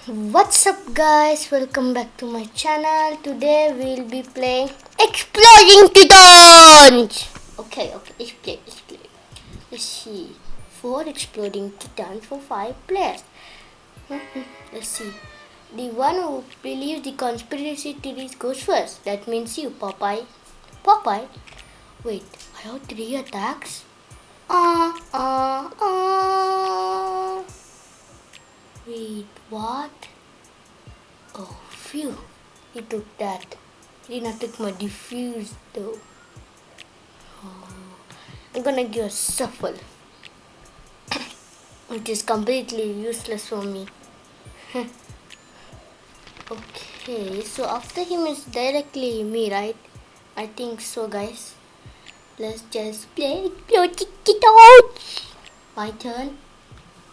What's up guys, welcome back to my channel. Today we'll be playing Exploding Kittens. Okay, let's play. Let's see. 4 exploding kittens for 5 players. Let's see. The one who believes the conspiracy theories goes first. That means you, Popeye. Popeye? Wait, I have 3 attacks? Wait, what? Oh, phew. He took that. He did not take my diffuse though. Oh, I'm gonna give a shuffle. Which is completely useless for me. Okay, so after him is directly me, right? I think so, guys. Let's just play Exploding Kittens. My turn.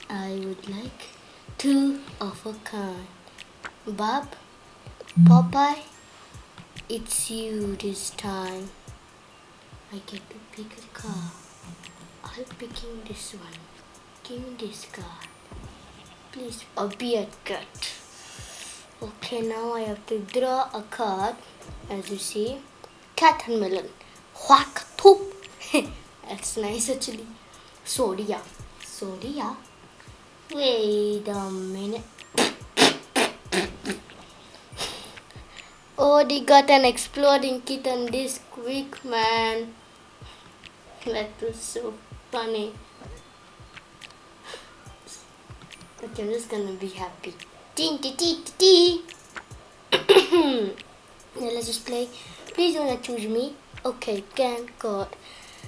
I would like 2 of a kind. Bob, Popeye, it's you this time. I get to pick a car. I'm picking this one. Give me this card. Please, a beard cut. Okay, now I have to draw a card. As you see, cat and melon. Whack, toop. That's nice actually. Sodia. Wait a minute. Oh, they got an exploding kitten this quick, man. That was so funny. Okay, I'm just gonna be happy. Now let's just play. Please do not choose me. Okay, can God.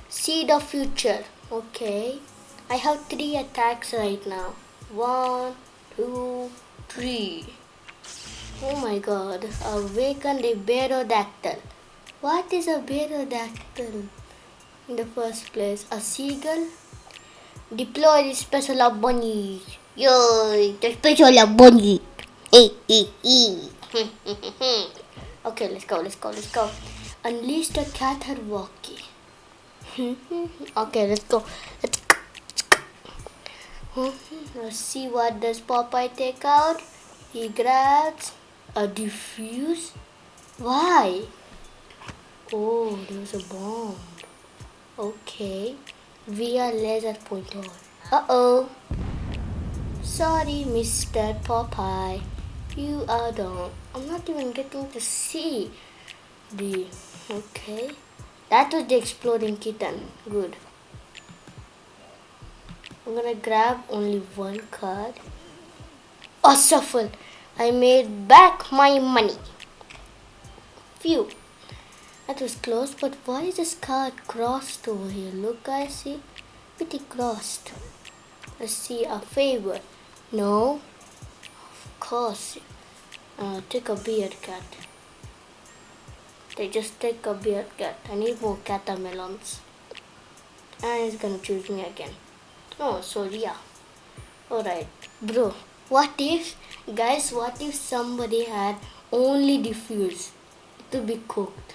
See the future. Okay. I have 3 attacks right now. 1, 2, 3. Oh my god. Awaken the pterodactyl. What is a pterodactyl in the first place? A seagull? Deploy the special bunny. Yay, the special bunny. Okay, let's go. Unleash the caterwalkie. Okay, let's go. Let's see what does Popeye take out. He grabs a diffuse. Why? Oh, there's a bomb. Okay. Via laser pointer. Uh-oh. Sorry, Mr. Popeye. You are down. I'm not even getting to see the... Okay. That was the exploding kitten. Good. I'm gonna grab only 1 card. Oh, shuffle. I made back my money. Phew. That was close, but why is this card crossed over here? Look, guys, see? Pretty crossed. Let's see, a favor. No. Of course. Take a beard cat. They just take a beard cat. I need more catamelons. And it's gonna choose me again. Oh, so yeah. Alright. Bro, what if somebody had only diffuse? It would be cooked.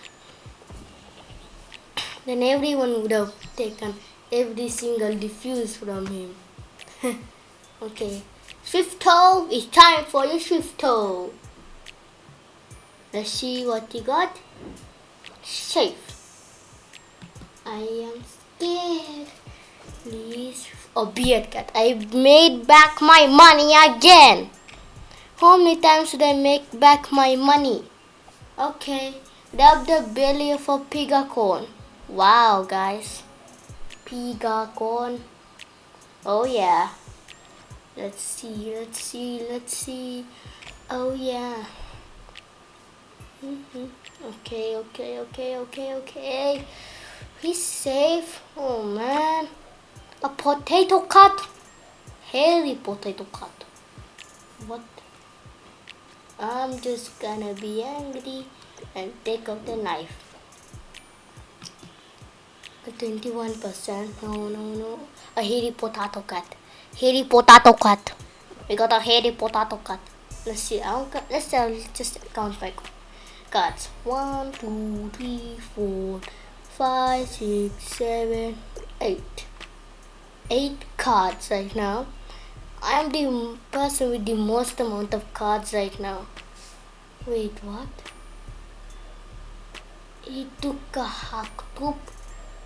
Then everyone would have taken every single diffuse from him. Okay. Swifto, it's time for your Swifto. Let's see what you got. Safe. I am scared. Please. Oh, beard cat. I made back my money again. How many times should I make back my money? Okay. Rub the belly of a pigacorn. Wow, guys. Pigacorn. Oh, yeah. Let's see. Oh, yeah. Okay. He's safe. Oh, man. A potato cut. Hairy potato cut. What? I'm just gonna be angry and take out the knife. 21%. No. A hairy potato cut. We got a hairy potato cut. Let's see. Let's just count my cards. 1, 2, 3, 4, 5, 6, 7, 8. 8 cards right now. I am the person with the most amount of cards right now. Wait, what? He took a hack poop.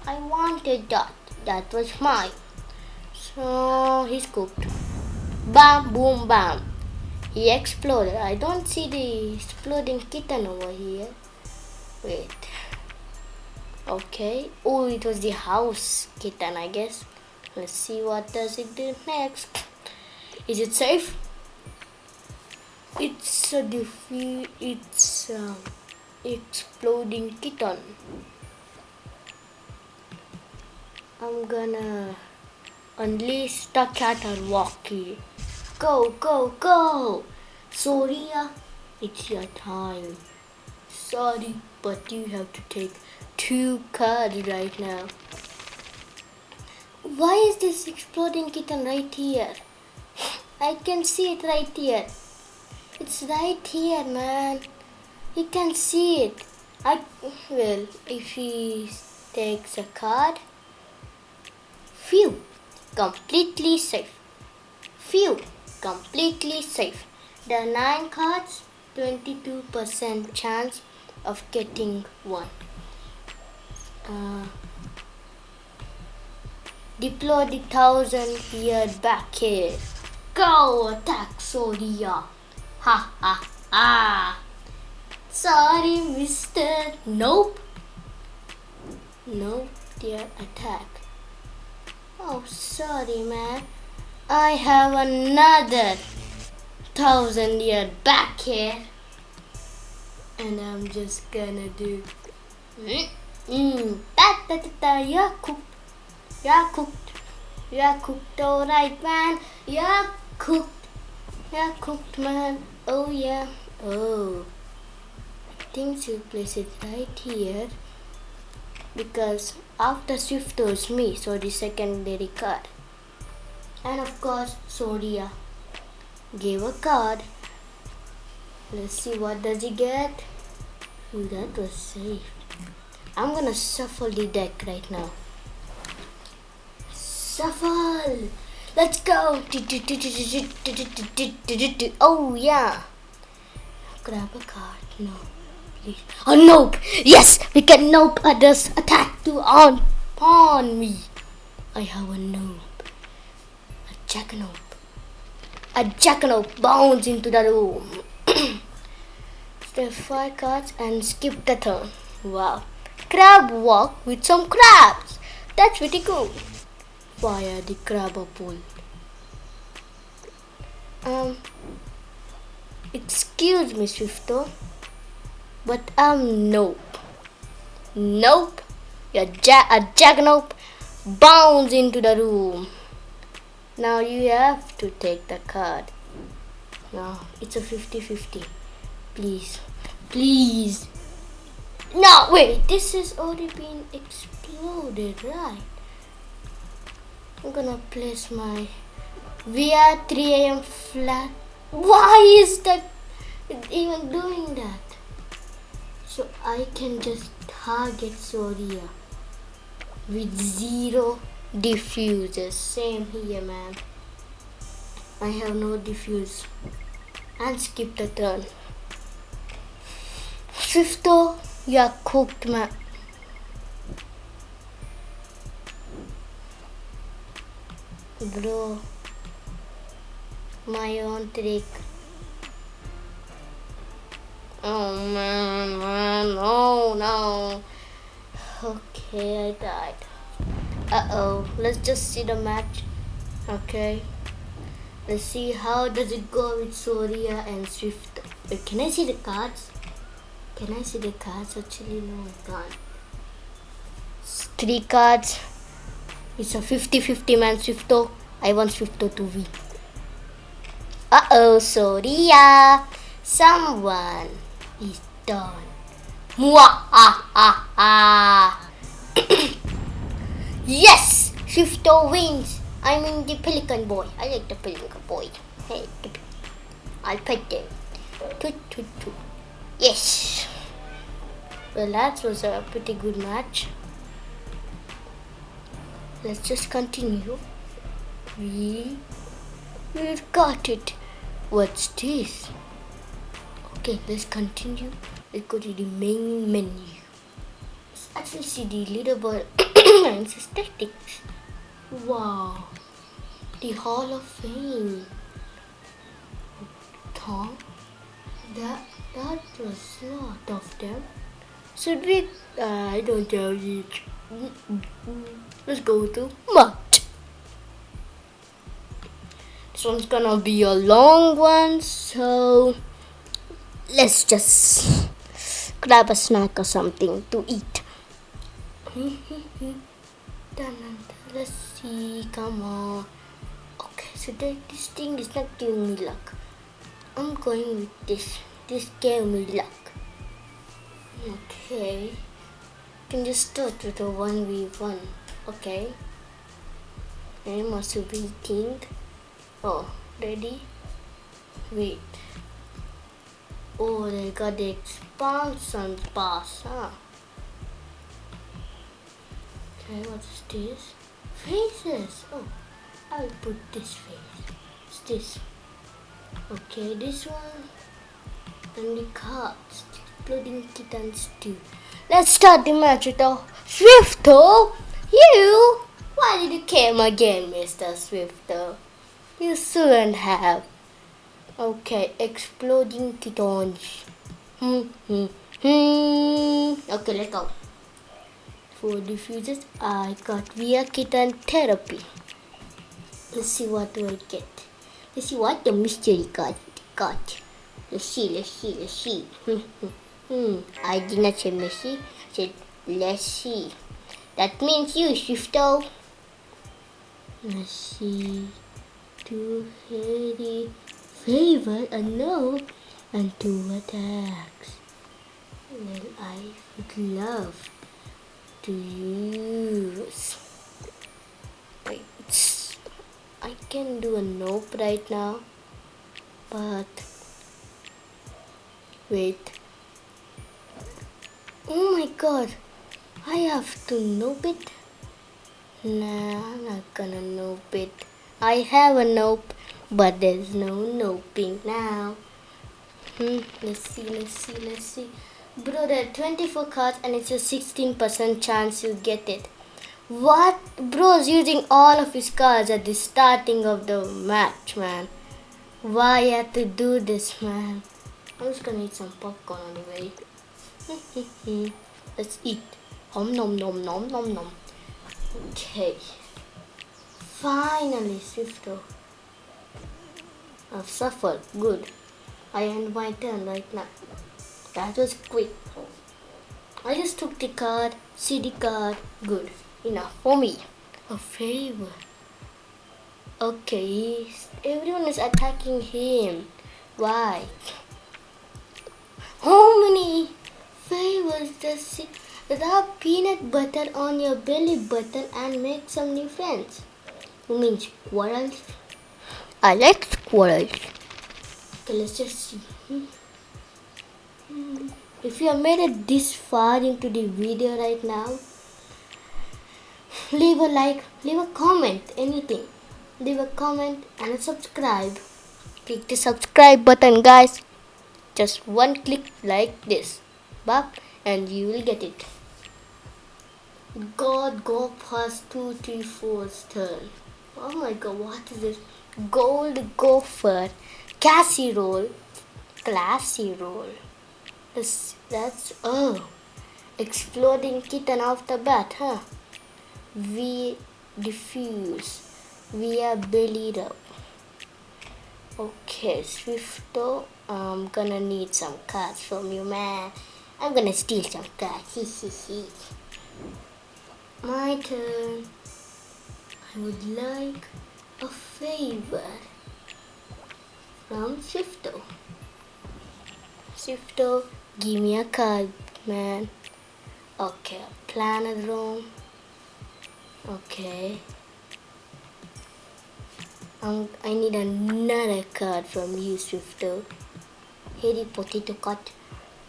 I wanted that. That was mine. So he's cooked. Bam, boom, bam. He exploded. I don't see the exploding kitten over here. Wait. Okay. Oh, it was the house kitten, I guess. Let's see what does it do next. Is it safe? It's a defeat. It's exploding kitten. I'm gonna unleash the cat and walkie. Go, go, go! Soria, it's your time. Sorry, but you have to take 2 cards right now. Why is this exploding kitten right here? I can see it right here. It's right here, man. You can see it. Well, if he takes a card, phew, completely safe. Phew, completely safe. There are 9 cards, 22% chance of getting one. Deploy the 1,000-year back here. Go attack Soria. Ha ha ha. Sorry, mister. Nope. Nope, their attack. Oh, sorry, man. I have another 1,000-year back here. And I'm just gonna do. You're cooked. You're cooked. You're cooked, alright, man. You're cooked. You're cooked, man. Oh, yeah. Oh. I think you place it right here. Because after Swifto is me, so the secondary card. And of course, Soria gave a card. Let's see what does he get. Ooh, that was safe. I'm gonna shuffle the deck right now. Shuffle! Let's go! Oh yeah! Grab a card. No, please. Oh nope! Yes! We can nope others attack to on me. I have a nope. A jackanope. A jackanope bounds into the room. Step 5 cards and skip the turn. Wow. Crab walk with some crabs. That's pretty cool. Fire the crab pool. Excuse me, Swifto, but nope. Nope. A jackanope bounds into the room. Now you have to take the card. Now it's a 50-50. Please. Please. No, wait. This has already been exploded, right? I'm gonna place my VR 3 AM flat. Why is that even doing that? So I can just target Soria with 0 diffusers. Same here, man. I have no diffuse. And skip the turn. Swifto, you are cooked, man. Bro, my own trick. Oh man, no. Okay, I died. Let's just see the match. Okay. Let's see how does it go with Soria and Swift. Wait, can I see the cards? Can I see the cards? Actually, no, I can't. 3 cards. It's a 50-50 man, Swifto. I want Swifto to win. Soria. Someone is done. Yes! Swifto wins. I mean the pelican boy. I like the pelican boy. Hey, I'll pet them. Toot, toot, toot. Yes. Well, that was a pretty good match. Let's just continue. We We got it. What's this? Okay, let's continue. Let's go to the main menu. Let's actually see the leaderboard and statistics. Wow. The Hall of Fame. Tom? That was a lot of them. Should we? I don't tell you. Let's go to March. This one's gonna be a long one, so let's just grab a snack or something to eat. Let's see, come on. Okay, so this thing is not giving me luck. I'm going with this. This gave me luck. Okay. Can just start with a 1v1. Okay. I'm also waiting. Oh, ready? Wait. Oh, they got the expansion pass, huh? Okay, what's this? Faces! Oh, I'll put this face. What's this? Okay, this one. And the cards. Exploding kittens too. Let's start the match with a Swifto! You! Why did you come again, Mr. Swifto? You shouldn't have. Okay, exploding kittens. Okay, let's go. For diffusers, I got via kitten therapy. Let's see what do I get. Let's see what the mystery card got. Let's see. I did not say Messi. I said let's see. That means you, Swifto. Let's see. 2 heady favor a no and 2 attacks. Well, I would love to use. Wait, I can do a nope right now, but wait. Oh my god, I have to nope it. Nah, I'm not gonna nope it. I have a nope, but there's no noping now. Let's see. Bro, there are 24 cards and it's a 16% chance you get it. What? Bro's using all of his cards at the starting of the match, man. Why you have to do this, man? I'm just gonna eat some popcorn on the way. Let's eat. Nom. Okay. Finally, Swifto. I've suffered. Good. I end my turn right now. That was quick. I just took the card, see the card. Good. Enough for me. A favor. Okay. Everyone is attacking him. Why? How many favors does it? Rub peanut butter on your belly button and make some new friends. You mean squirrels? I like squirrels. Okay, let's just see. If you have made it this far into the video right now, leave a like, leave a comment, anything. Leave a comment and a subscribe. Click the subscribe button, guys. Just one click like this. Bap, and you will get it. God go past 2, 3, 4's turn. Oh my god, what is this? Gold gopher. Casserole. Classy roll. That's exploding kitten off the bat, huh? We diffuse. We are belly rub. Okay, Swifto, I'm gonna need some cards from you, man. I'm gonna steal some cards. My turn. I would like a favor from Swifto. Swifto, give me a card, man. Okay, Planodrome. Okay. I need another card from you, Swifto. Heady potato cut.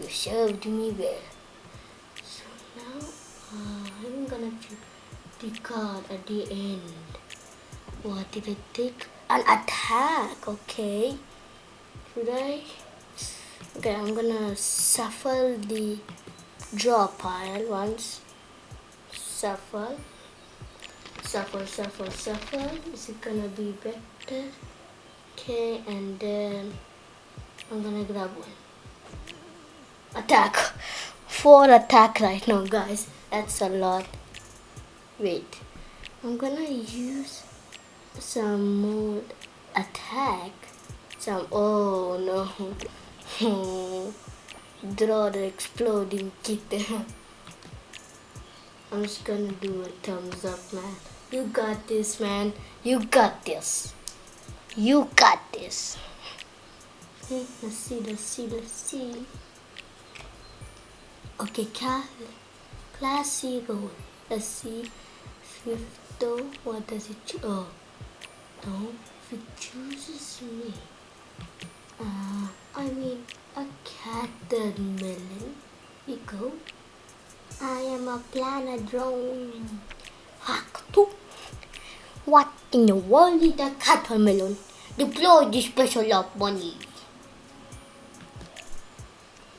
You served me well. So now, I'm gonna choose the card at the end. What did I take? An attack, okay. Should I? Okay, I'm gonna shuffle the draw pile once. Shuffle. Is it gonna be better? Okay, and then I'm gonna grab one. Attack. 4 attack right now, guys. That's a lot. Wait. I'm gonna use some more attack. Oh no. Draw the exploding kitten. I'm just gonna do a thumbs up, man. You got this, man. You got this. You got this. Okay, let's see. Okay, class 0. Let's see. Swifto, what does it choose? Oh, no, if it chooses me. I mean, a catermelon. We go. I am a planet drone. Hack. What in the world is a catermelon? Deploy the special of money.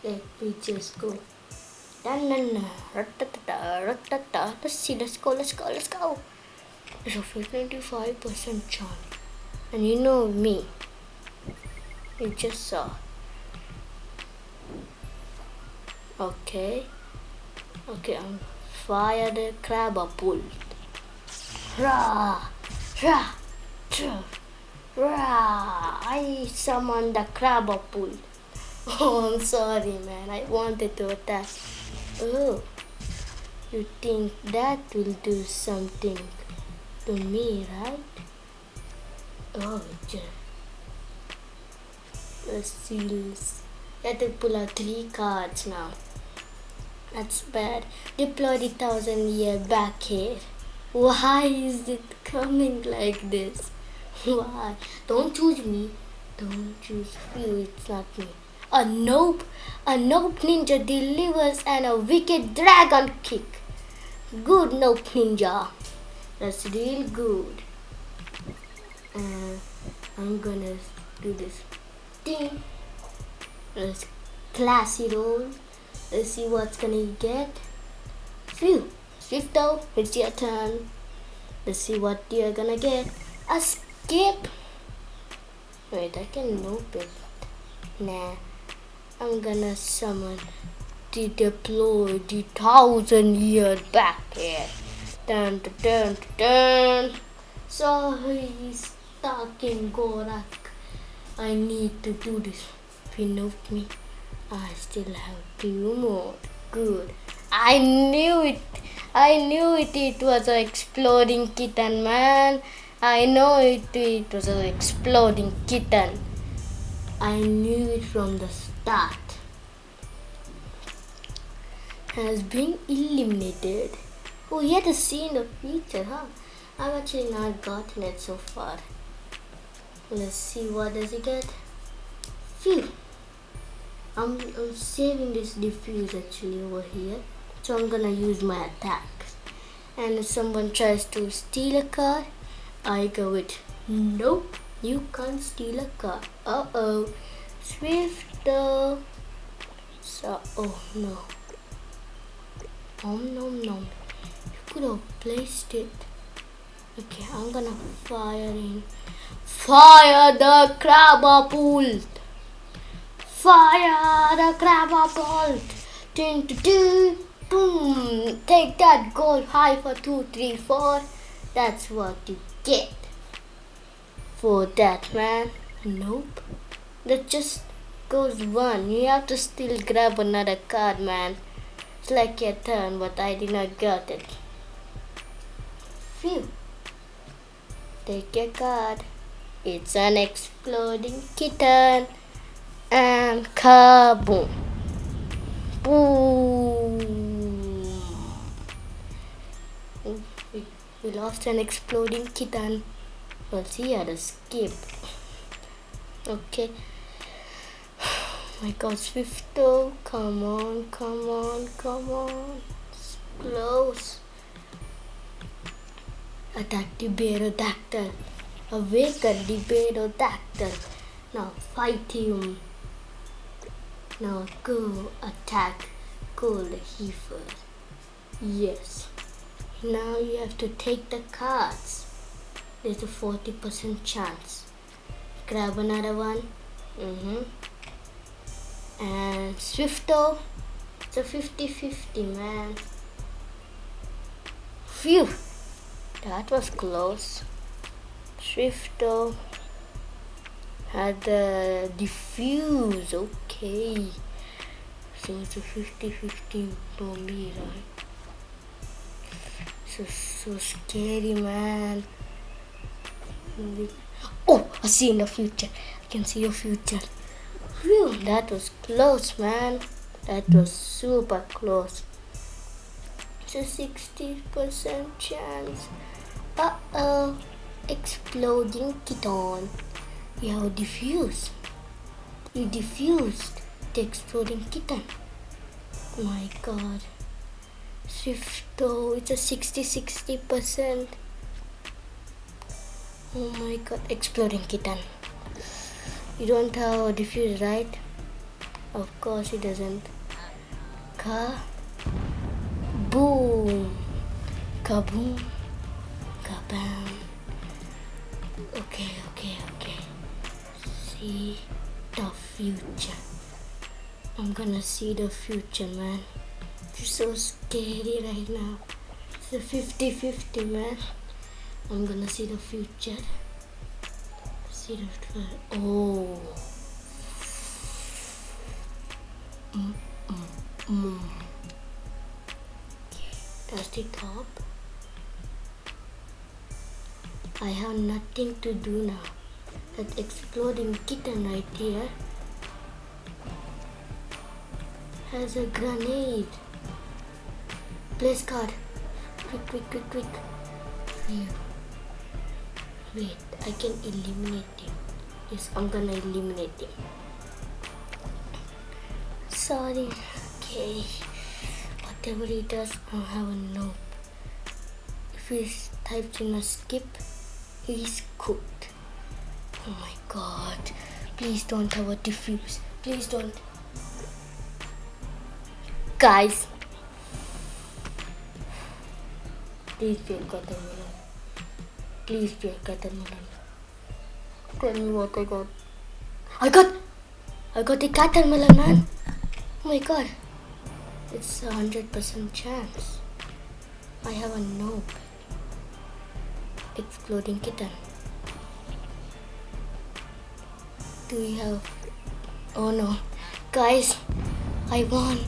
Let me just go. Let's see, let's go. There's a 55% chance. And you know me. You just saw. Okay, I'm fire the crab pull. Rah! I summoned the crab pull. Oh, I'm sorry, man. I wanted to attack. Oh, you think that will do something to me, right? Oh, let's see. I have to pull out 3 cards now. That's bad. Deploy the 1,000-year back here. Why is it coming like this? Why? Don't choose me. Don't choose you. It's not me. A nope ninja delivers and a wicked dragon kick. Good nope ninja. That's real good. I'm gonna do this thing. Let's classy roll. Let's see what's gonna get. Phew. Swifto, it's your turn. Let's see what you're gonna get. A skip. Wait, I can nope it. Nah. I'm gonna summon the deploy the 1,000-year back here. Dun. Sorry, stuck in Gorak. I need to do this. If you know me, I still have 2 more. Good. I knew it. It was an exploding kitten, man. I know it was an exploding kitten. I knew it from the start. Has been eliminated. Oh, he had to see in the future, huh? I've actually not gotten it so far. Let's see, what does he get? Phew. I'm saving this diffuse actually over here. So I'm gonna use my attacks. And if someone tries to steal a car, I go with nope, you can't steal a car. Uh-oh. Swifto. So, oh no. No. You could have placed it. Okay, I'm gonna fire in. Fire the crab pool. Fire the crab bolt. Boom. Take that gold high for 2, 3, 4. That's what you get for that, man. Nope. That just goes 1. You have to still grab another card, man. It's like your turn, but I did not get it. Phew. Take your card. It's an exploding kitten. And kaboom. Boom. We lost an exploding kitten. But he had a skip. Okay. My God, Swifto. Come on. It's close. Attack the pterodactyl. Awaken the pterodactyl. Now fight him. Now go attack gold heifer. Yes. Now you have to take the cards. There's a 40% chance. Grab another one. And Swifto. It's a 50-50, man. Phew. That was close. Swifto had the diffuse. Okay. So it's a 50-50 for me, right? So scary, man. Oh, I see in the future. I can see your future. Phew, that was close, man. That was super close. It's a 60% chance. Uh-oh. Exploding kitten. You have diffused. You diffused the exploding kitten. My god. Swifto, it's a 60%. Oh my god, exploding kitten. You don't have a diffuse, right? Of course it doesn't. Boom. Kaboom. Kabam. Okay. See the future. I'm gonna see the future, man. It's so scary right now. It's a 50-50, man. I'm gonna see the future. Oh. Okay, that's the top. I have nothing to do now. That exploding kitten right here has a grenade. Place card. Quick. Wait, I can eliminate him. Yes, I'm gonna eliminate him. Sorry. Okay. Whatever he does, I'll have a nope. If he types in a skip, he's cooked. Oh my god. Please don't have a diffuse. Please don't. Guys. Please be a watermelon. Please be a watermelon. Tell me what I got. I got the watermelon, man. Oh my god. It's 100% chance. I have a nope. Exploding kitten. Do we have... Oh no. Guys, I won.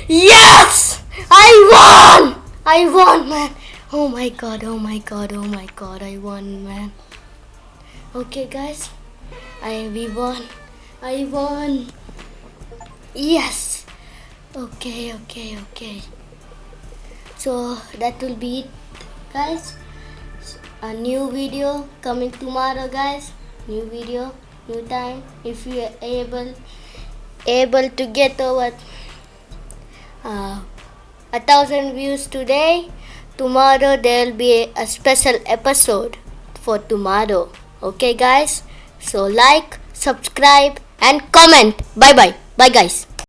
Yes! I won, man. Oh my god. I won, man. Okay, guys. We won. I won. Yes. Okay. So that will be it, guys. A new video coming tomorrow, guys. New video, new time. If you are able to get over 1,000 views today, tomorrow there will be a special episode for tomorrow. Okay, guys. So like, subscribe, and comment. Bye, guys.